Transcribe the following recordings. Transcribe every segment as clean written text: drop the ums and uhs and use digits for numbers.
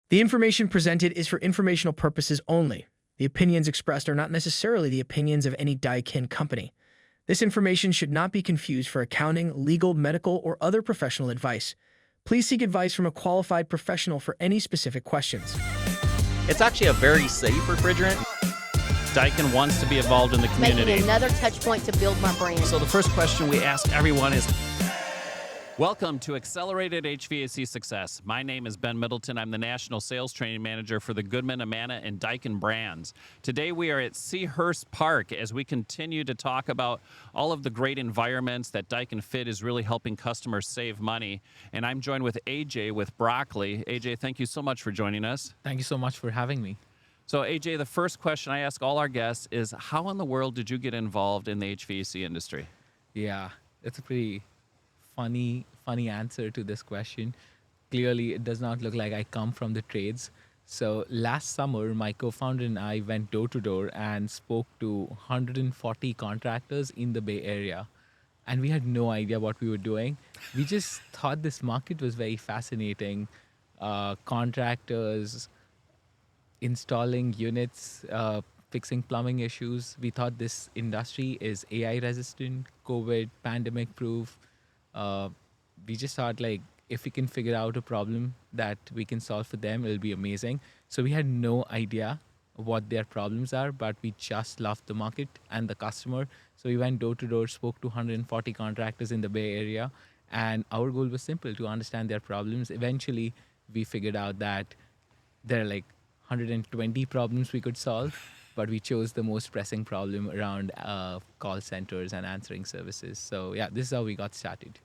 The information presented is for informational purposes only. The opinions expressed are not necessarily the opinions of any Daikin company. This information should not be confused for accounting, legal, medical, or other professional advice. Please seek advice from a qualified professional for any specific questions. It's actually a very safe refrigerant. Daikin wants to be involved in the community. Making another touch point to build my brand. So the first question we ask everyone is, welcome to Accelerated HVAC Success. My name is Ben Middleton. I'm the National Sales Training Manager for the Goodman, Amana, and Daikin brands. Today we are at Seahurst Park as we continue to talk about all of the great environments that Daikin Fit is really helping customers save money. And I'm joined with AJ with Broccoli. AJ, thank you so much for joining us. Thank you so much for having me. So AJ, the first question I ask all our guests is, how in the world did you get involved in the HVAC industry? Yeah, it's a pretty funny answer to this question. Clearly, it does not look like I come from the trades. So last summer, my co-founder and I went door to door and spoke to 140 contractors in the Bay Area. And we had no idea what we were doing. We just thought this market was very fascinating. Contractors installing units, fixing plumbing issues. We thought this industry is AI resistant, COVID, pandemic proof. We just thought, like, if we can figure out a problem that we can solve for them, it'll be amazing. So we had no idea what their problems are, but we just loved the market and the customer. So we went door to door, spoke to 140 contractors in the Bay Area, and our goal was simple: to understand their problems. Eventually, we figured out that there are like 120 problems we could solve, but we chose the most pressing problem around call centers and answering services. So yeah, this is how we got started.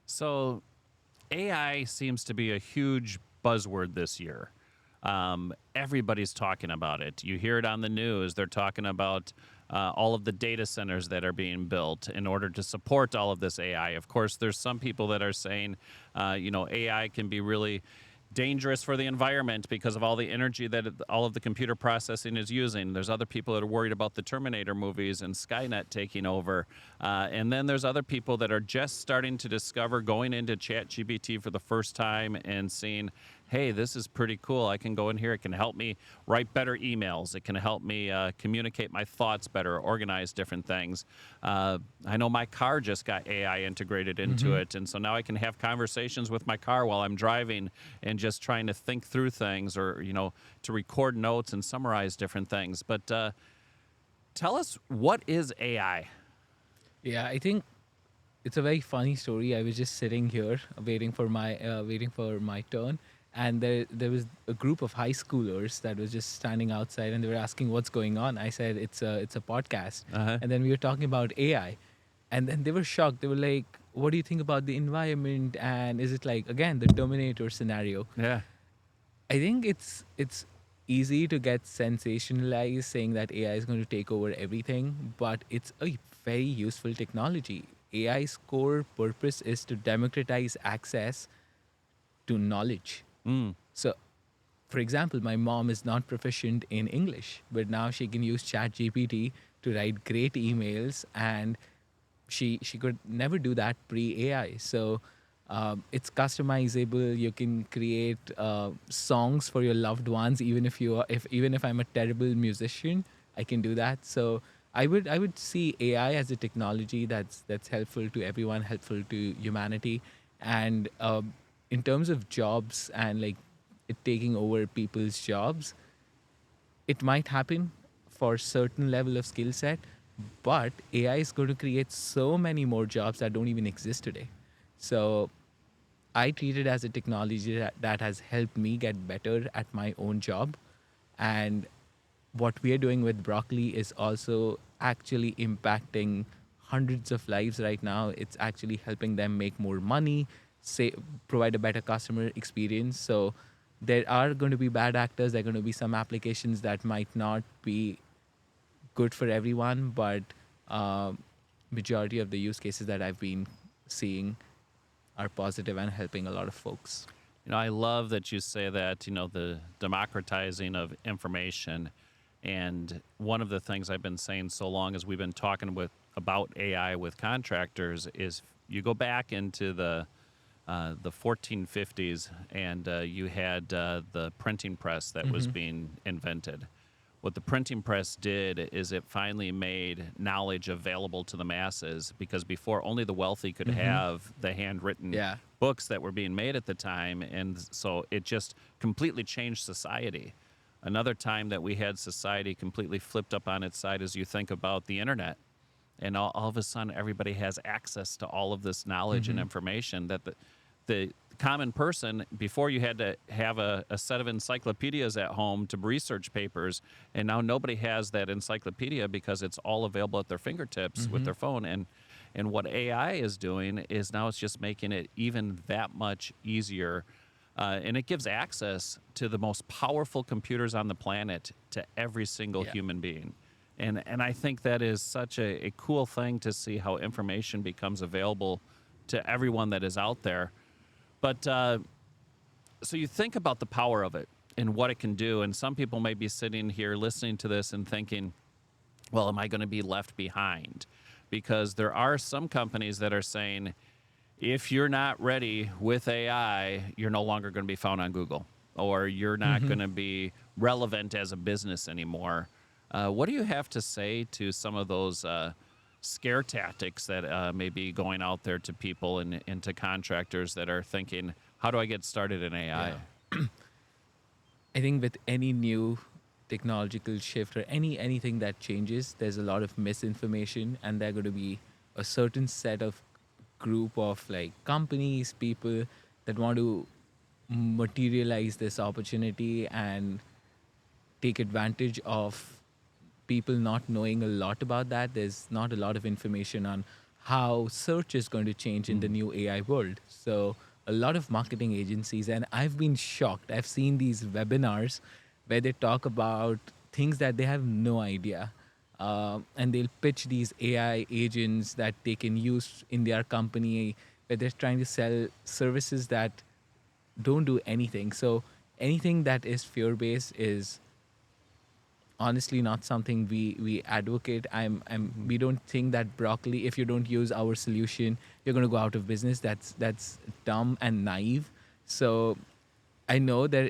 So AI seems to be a huge buzzword this year. Everybody's talking about it. You hear it on the news. They're talking about all of the data centers that are being built in order to support all of this AI. Of course, there's some people that are saying, AI can be really dangerous for the environment because of all the energy that all of the computer processing is using. There's other people that are worried about the Terminator movies and Skynet taking over. And then there's other people that are just starting to discover, going into ChatGPT for the first time and seeing, hey, this is pretty cool. I can go in here. It can help me write better emails. It can help me communicate my thoughts better, organize different things. I know my car just got AI integrated into it. And so now I can have conversations with my car while I'm driving and just trying to think through things, or, to record notes and summarize different things. But tell us, what is AI? Yeah, I think it's a very funny story. I was just sitting here waiting for my turn. And there was a group of high schoolers that was just standing outside, and they were asking what's going on. I said, it's a podcast. And then we were talking about AI. And then they were shocked. They were like, what do you think about the environment? And is it like, again, the Terminator scenario? Yeah. I think it's easy to get sensationalized saying that AI is going to take over everything, but it's a very useful technology. AI's core purpose is to democratize access to knowledge. So, for example, my mom is not proficient in English, but now she can use ChatGPT to write great emails, and she could never do that pre-AI. So it's customizable. You can create songs for your loved ones, even if I'm a terrible musician, I can do that. So I would see AI as a technology that's helpful to everyone, helpful to humanity, and in terms of jobs and like it taking over people's jobs, it might happen for a certain level of skill set, but AI is going to create so many more jobs that don't even exist today. So I treat it as a technology that has helped me get better at my own job. And what we are doing with Broccoli is also actually impacting hundreds of lives right now. It's actually helping them make more money, provide a better customer experience. So there are going to be bad actors. There are going to be some applications that might not be good for everyone, but majority of the use cases that I've been seeing are positive and helping a lot of folks. I love that you say that, the democratizing of information. And one of the things I've been saying so long as we've been talking about AI with contractors is you go back into the the 1450s, and you had the printing press that was being invented. What the printing press did is it finally made knowledge available to the masses, because before only the wealthy could have the handwritten Yeah. books that were being made at the time. And so it just completely changed society. Another time that we had society completely flipped up on its side is you think about the internet. And all of a sudden, everybody has access to all of this knowledge and information that the common person, before you had to have a set of encyclopedias at home to research papers, and now nobody has that encyclopedia because it's all available at their fingertips with their phone. And what AI is doing is now it's just making it even that much easier. And it gives access to the most powerful computers on the planet to every single human being. And I think that is such a cool thing to see how information becomes available to everyone that is out there. But so you think about the power of it and what it can do. And some people may be sitting here listening to this and thinking, well, am I going to be left behind? Because there are some companies that are saying, if you're not ready with AI, you're no longer going to be found on Google, or you're not going to be relevant as a business anymore. What do you have to say to some of those scare tactics that may be going out there to people and to contractors that are thinking, how do I get started in AI? Yeah. I think with any new technological shift or anything that changes, there's a lot of misinformation, and there are going to be a certain set of group of like companies, people that want to materialize this opportunity and take advantage of people not knowing a lot about that. There's not a lot of information on how search is going to change in the new AI world. So a lot of marketing agencies, and I've been shocked. I've seen these webinars where they talk about things that they have no idea. And they'll pitch these AI agents that they can use in their company, where they're trying to sell services that don't do anything. So anything that is fear-based is honestly not something we advocate. We don't think that broccoli, if you don't use our solution, you're going to go out of business. That's dumb and naive. So I know there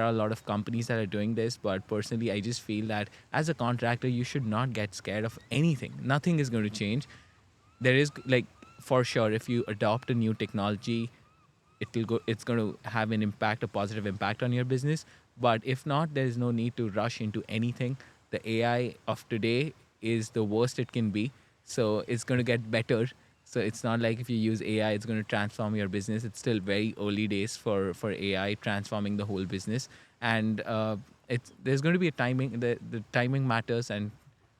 are a lot of companies that are doing this, but personally I just feel that as a contractor you should not get scared of anything. Nothing is going to change. There is, like, for sure, if you adopt a new technology, it's going to have a positive impact on your business. But if not, there is no need to rush into anything. The AI of today is the worst it can be, so it's going to get better. So it's not like if you use AI, it's going to transform your business. It's still very early days for AI transforming the whole business. And there's going to be a timing. The timing matters, and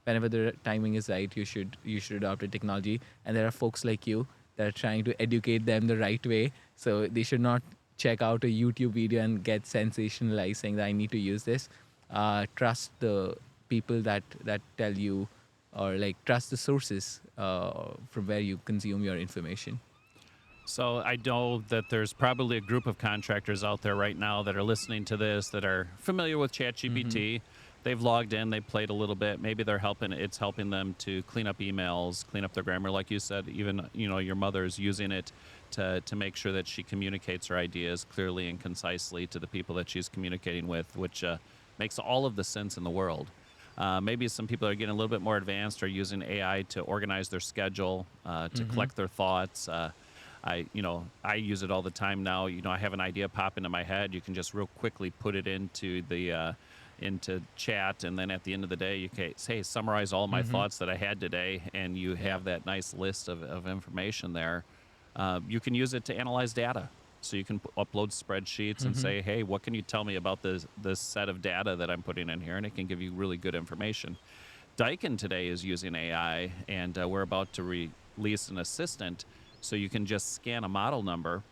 whenever the timing is right, you should adopt a technology. And there are folks like you that are trying to educate them the right way. So they should not check out a YouTube video and get sensationalized saying that I need to use this. Trust the people that tell you, or like trust the sources from where you consume your information. So I know that there's probably a group of contractors out there right now that are listening to this that are familiar with ChatGPT. They've logged in, they played a little bit. Maybe it's helping them to clean up emails, clean up their grammar. Like you said, even, your mother's using it to make sure that she communicates her ideas clearly and concisely to the people that she's communicating with, which makes all of the sense in the world. Maybe some people are getting a little bit more advanced, are using AI to organize their schedule, to collect their thoughts. I use it all the time now. I have an idea pop into my head. You can just real quickly put it into into chat, and then at the end of the day, you can say, summarize all my thoughts that I had today, and you have that nice list of information there. You can use it to analyze data. So you can upload spreadsheets and say, hey, what can you tell me about this set of data that I'm putting in here? And it can give you really good information. Daikin today is using AI, and we're about to release an assistant. So you can just scan a model number,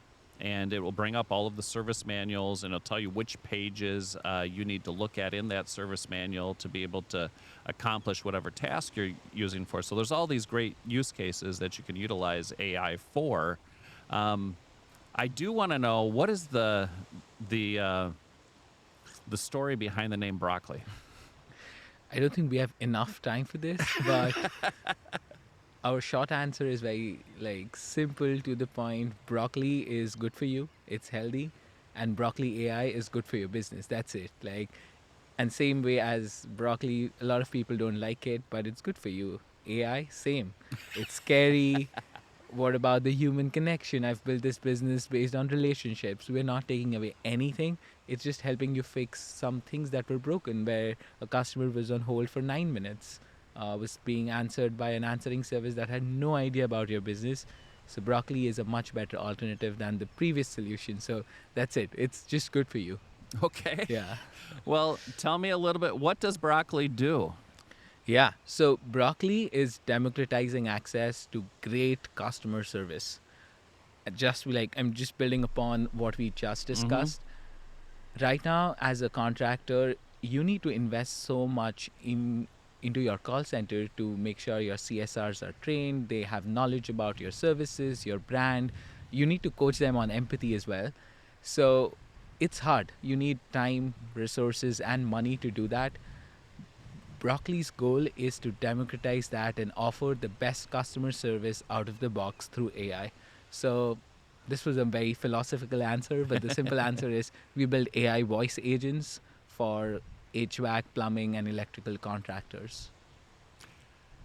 and it will bring up all of the service manuals, and it'll tell you which pages you need to look at in that service manual to be able to accomplish whatever task you're using for. So there's all these great use cases that you can utilize AI for. I do want to know, what is the story behind the name broccoli? I don't think we have enough time for this, but our short answer is very like simple to the point. Broccoli is good for you. It's healthy, and broccoli AI is good for your business. That's it. Like, and same way as broccoli, a lot of people don't like it, but it's good for you. AI, same. It's scary. What about the human connection? I've built this business based on relationships. We're not taking away anything. It's just helping you fix some things that were broken, where a customer was on hold for 9 minutes, was being answered by an answering service that had no idea about your business. So broccoli is a much better alternative than the previous solution. So that's it. It's just good for you. Okay. Yeah. Well, tell me a little bit. What does broccoli do? Yeah. So broccoli is democratizing access to great customer service. Just like I'm just building upon what we just discussed. Right now, as a contractor, you need to invest so much into your call center to make sure your CSRs are trained, they have knowledge about your services, your brand. You need to coach them on empathy as well. So it's hard. You need time, resources, and money to do that. Broccoli's goal is to democratize that and offer the best customer service out of the box through AI. So, this was a very philosophical answer, but the simple answer is we build AI voice agents for HVAC, plumbing, and electrical contractors.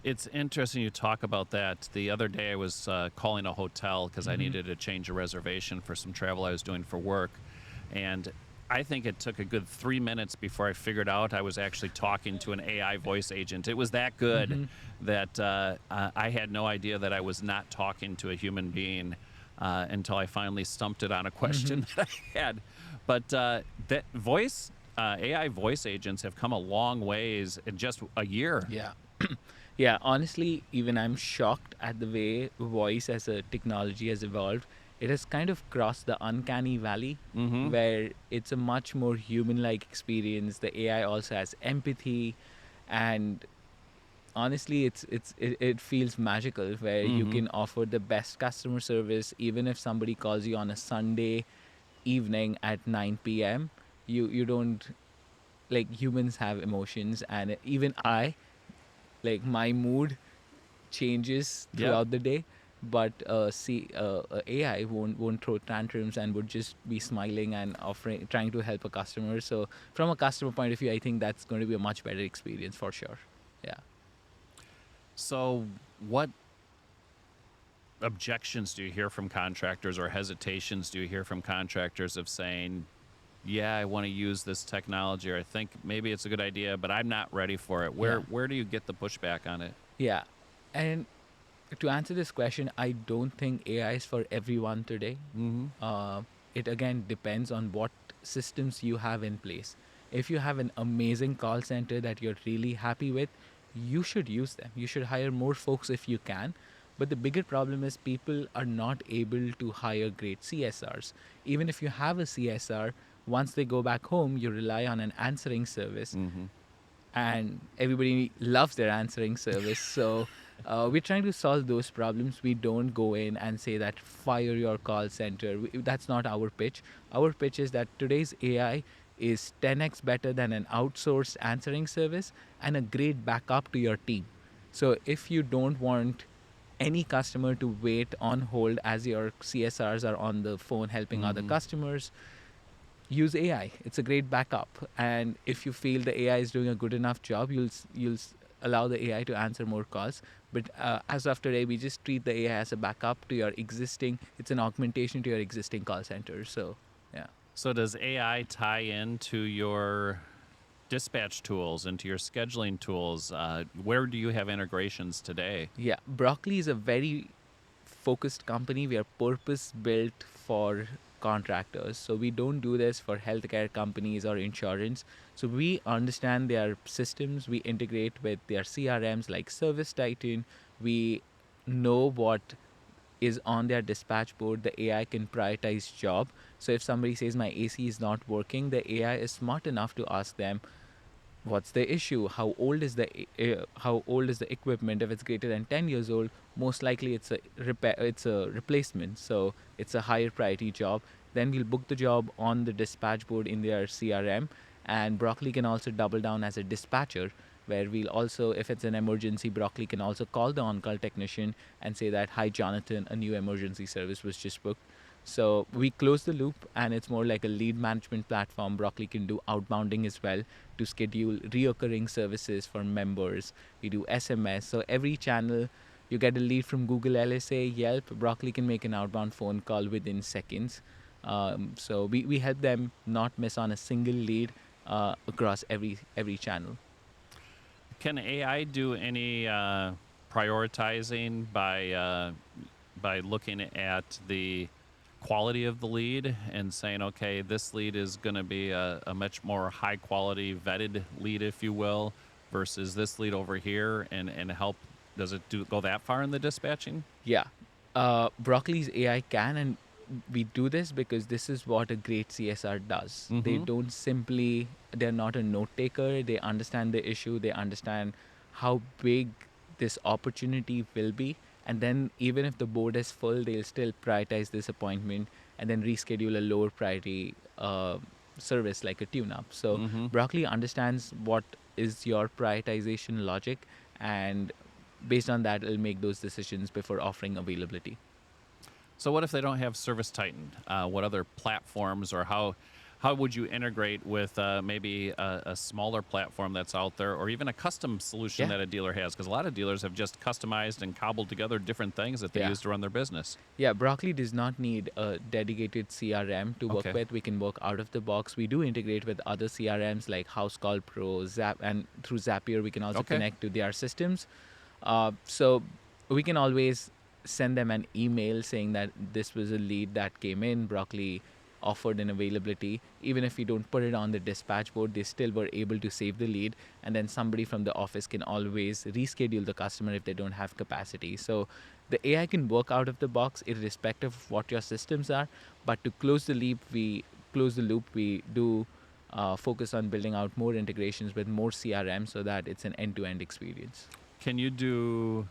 It's interesting you talk about that. The other day I was calling a hotel because I needed to change a reservation for some travel I was doing for work. And I think it took a good 3 minutes before I figured out I was actually talking to an AI voice agent. It was that good that I had no idea that I was not talking to a human being until I finally stumped it on a question that I had. But that AI voice agents have come a long ways in just a year. Yeah. Yeah, honestly, even I'm shocked at the way voice as a technology has evolved. It has kind of crossed the uncanny valley where it's a much more human like experience. The AI also has empathy, and honestly it feels magical where you can offer the best customer service even if somebody calls you on a Sunday evening at 9 p.m. You don't, like, humans have emotions, and even I, like, my mood changes Yep. throughout the day, but AI won't throw tantrums and would just be smiling and offering, trying to help a customer. So from a customer point of view, I think that's going to be a much better experience for sure. Yeah. So, what objections do you hear from contractors, or hesitations do you hear from contractors of saying, yeah, I want to use this technology, or I think maybe it's a good idea, but I'm not ready for it? Where do you get the pushback on it? Yeah. And to answer this question, I don't think AI is for everyone today. It again depends on what systems you have in place. If you have an amazing call center that you're really happy with, you should use them. You should hire more folks if you can. But the bigger problem is people are not able to hire great CSRs. Even if you have a CSR, once they go back home, you rely on an answering service. And everybody loves their answering service. So we're trying to solve those problems. We don't go in and say that fire your call center. That's not our pitch. Our pitch is that today's AI is 10x better than an outsourced answering service and a great backup to your team. So if you don't want any customer to wait on hold as your CSRs are on the phone helping other customers, use AI. It's a great backup. And if you feel the AI is doing a good enough job, you'll allow the AI to answer more calls. But as of today, we just treat the AI as a backup to your existing. It's an augmentation to your existing call center. So, yeah. So, does AI tie into your dispatch tools, into your scheduling tools? Where do you have integrations today? Yeah, Broccoli is a very focused company. We are purpose built for contractors. So we don't do this for healthcare companies or insurance. So we understand their systems. We integrate with their CRMs like Service Titan. We know what is on their dispatch board. The AI can prioritize job. So if somebody says my AC is not working, the AI is smart enough to ask them, what's the issue, how old is the equipment. If it's greater than 10 years old, most likely it's a replacement, so it's a higher priority job. Then we'll book the job on the dispatch board in their CRM, and Broccoli can also double down as a dispatcher where we'll also, if it's an emergency, Broccoli can also call the on-call technician and say that, "Hi, Jonathan, a new emergency service was just booked." So we close the loop, and it's more like a lead management platform. Broccoli can do outbounding as well to schedule reoccurring services for members. We do SMS. So every channel, you get a lead from Google, LSA, Yelp, Broccoli can make an outbound phone call within seconds. So we help them not miss on a single lead across every channel. Can AI do any prioritizing by looking at the quality of the lead and saying, okay, this lead is going to be a much more high quality vetted lead, if you will, versus this lead over here, and help? Does it go that far in the dispatching? Yeah. Broccoli's AI can, and we do this because this is what a great CSR does. They don't simply, they're not a note taker. They understand the issue. They understand how big this opportunity will be. And then even if the board is full, they'll still prioritize this appointment and then reschedule a lower priority service like a tune-up. So Broccoli understands what is your prioritization logic, and based on that, it'll make those decisions before offering availability. So what if they don't have Service Titan? What other platforms, or how would you integrate with maybe a smaller platform that's out there, or even a custom solution that a dealer has? Because a lot of dealers have just customized and cobbled together different things that they use to run their business. Yeah, Broccoli does not need a dedicated CRM to work with. We can work out of the box. We do integrate with other CRMs like House Call Pro, Zap, and through Zapier, we can also connect to their systems. So we can always send them an email saying that this was a lead that came in, Broccoli offered an availability. Even if we don't put it on the dispatch board, they still were able to save the lead, and then somebody from the office can always reschedule the customer if they don't have capacity. So the AI can work out of the box irrespective of what your systems are, but to close the loop, we do focus on building out more integrations with more CRM so that it's an end-to-end experience. Can you do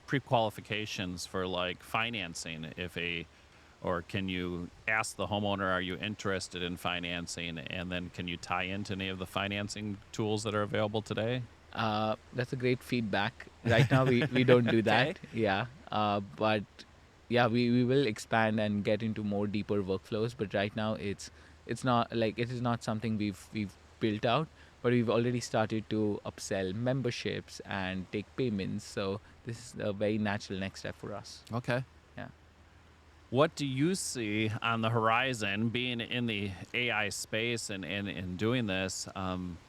pre-qualifications for like financing or can you ask the homeowner, are you interested in financing? And then can you tie into any of the financing tools that are available today? That's a great feedback. Right now, we don't do that. Yeah. But yeah, we will expand and get into more deeper workflows. But right now, it's not like, it is not something we've built out. But we've already started to upsell memberships and take payments. So this is a very natural next step for us. Okay. Yeah. What do you see on the horizon, being in the AI space and doing this?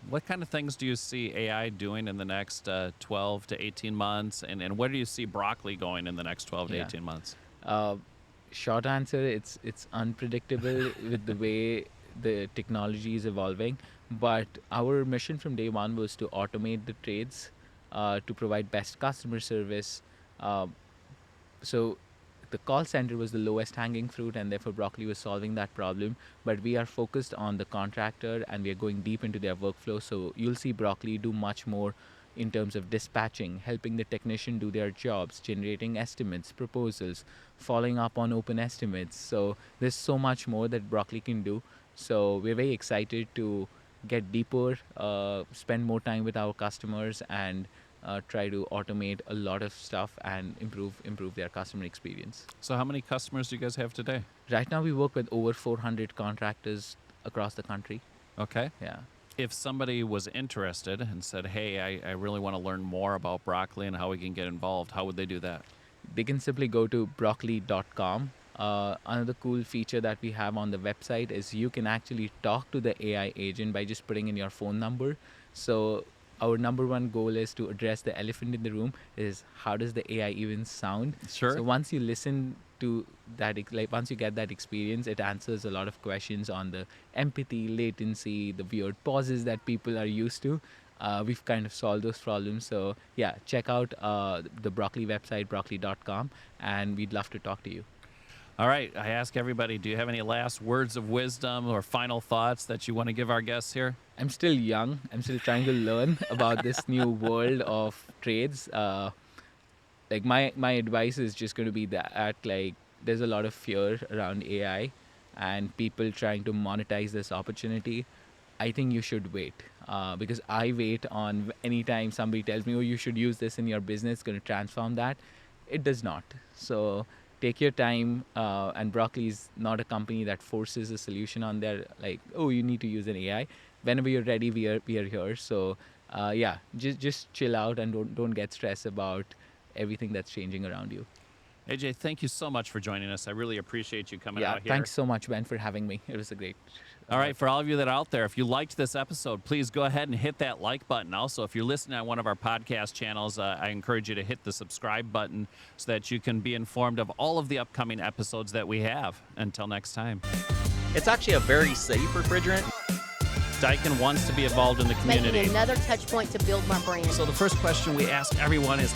What kind of things do you see AI doing in the next 12 to 18 months? And where do you see Broccoli going in the next 12 to 18 months? Short answer, it's unpredictable with the way the technology is evolving. But our mission from day one was to automate the trades, to provide best customer service. So the call center was the lowest hanging fruit, and therefore Broccoli was solving that problem. But we are focused on the contractor, and we are going deep into their workflow. So you'll see Broccoli do much more in terms of dispatching, helping the technician do their jobs, generating estimates, proposals, following up on open estimates. So there's so much more that Broccoli can do. So we're very excited to get deeper, spend more time with our customers, and try to automate a lot of stuff and improve their customer experience. So how many customers do you guys have today? Right now, we work with over 400 contractors across the country. Okay. Yeah. If somebody was interested and said, hey, I really want to learn more about Broccoli and how we can get involved, how would they do that? They can simply go to broccoli.com. Another cool feature that we have on the website is you can actually talk to the AI agent by just putting in your phone number. So our number one goal is to address the elephant in the room, is how does the AI even sound? Sure. So once you listen to that, like once you get that experience, it answers a lot of questions on the empathy, latency, the weird pauses that people are used to. We've kind of solved those problems. So yeah, check out the Broccoli website, broccoli.com, and we'd love to talk to you. All right. I ask everybody, do you have any last words of wisdom or final thoughts that you want to give our guests here? I'm still young. I'm still trying to learn about this new world of trades. Like my advice is just going to be that like there's a lot of fear around AI and people trying to monetize this opportunity. I think you should wait because I wait on anytime somebody tells me, oh, you should use this in your business, it's going to transform that. It does not. So take your time. And Broccoli is not a company that forces a solution on there, like, oh, you need to use an AI. Whenever you're ready, we are here. So yeah, just chill out and don't get stressed about everything that's changing around you. AJ, thank you so much for joining us. I really appreciate you coming Yeah, out here. thanks so much, Ben, for having me. It was a great. All right, for all of you that are out there, if you liked this episode, please go ahead and hit that like button. Also, if you're listening on one of our podcast channels, I encourage you to hit the subscribe button so that you can be informed of all of the upcoming episodes that we have. Until next time. It's actually a very safe refrigerant. Daikin wants to be involved in the Making community. another touch point to build my brand. So the first question we ask everyone is,